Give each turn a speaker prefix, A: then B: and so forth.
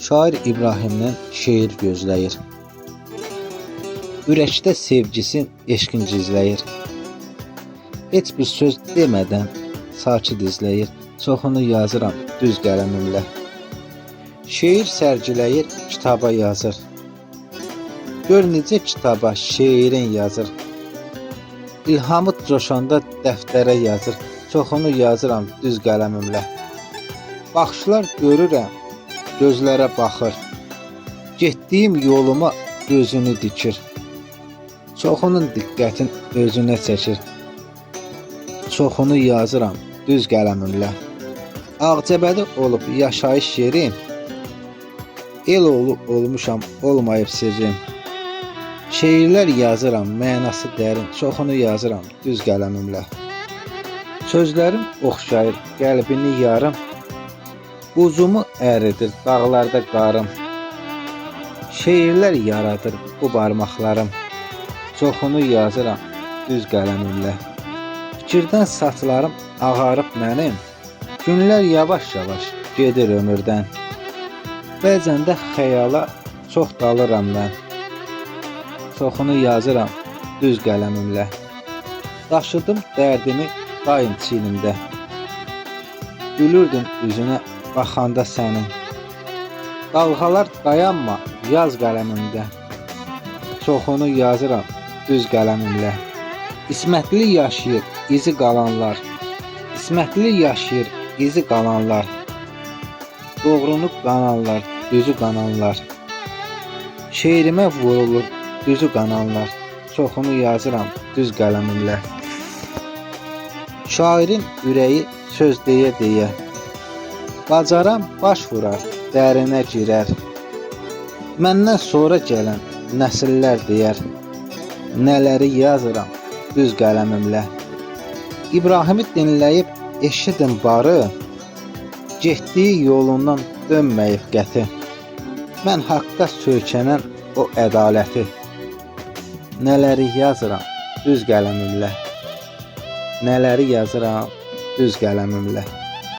A: Şair İbrahimdən şeir gözləyir. Ürəkdə sevgisi eşqin gizləyir. Heç bir söz demədən sakit izləyir. Çoxunu yazıram düz qələmimlə. Şeir sərgiləyir, kitaba yazır. Gör necə kitaba şeirin yazır. İlhamı coşanda dəftərə yazır. Çoxunu yazıram düz qələmimlə. Baxışlar görürəm, gözlərə baxır. Getdiyim yoluma gözünü dikir. Çoxunun diqqətin özünə çəkir. Çoxunu yazıram düz qələmimlə. Ağcabədi olub yaşayış yerim. El oğlu olmuşam, olmayıb sirrim. Şeirlər yazıram, mənası dərin. Çoxunu yazıram düz qələmimlə. Sözlərim oxşayır, qəlbini yarım. Buzumu əridir dağlarda qarım. Şeirlər yaradır bu barmaqlarım. Çoxunu yazıram düz qələmimlə. Fikirdən saçlarım ağarıb mənim. Günlər yavaş-yavaş gedir ömürdən. Bəzən də xəyala çox dalıram mən. Çoxunu yazıram düz qələmimlə. Daşıdım dərdimi daim çiynimdə. Gülürdüm üzünə baxanda sənin. Dalğalar dayanma yaz qələmimdə. Çoxunu yazıram düz qələmimlə. İsmətli yaşayır izi qalanlar. İsmətli yaşayır izi qalanlar. Doğrunu qananlar, düzü qananlar. Şeirimə vurulur düzü qananlar. Çoxunu yazıram düz qələmimlə. Şairin ürəyi söz deyə-deyə. Bacaran baş vurar, dərinə girər. Məndən sonra gələn nəsillər deyər. Nələri yazıram düz qələmimlə. İbrahimi dinləyib eşidin barı. Getdiyi yolundan dönməyib qəti. Mən haqqa söykənən o ədaləti. Nələri yazıram düz qələmimlə. Nələri yazıram düz qələmimlə.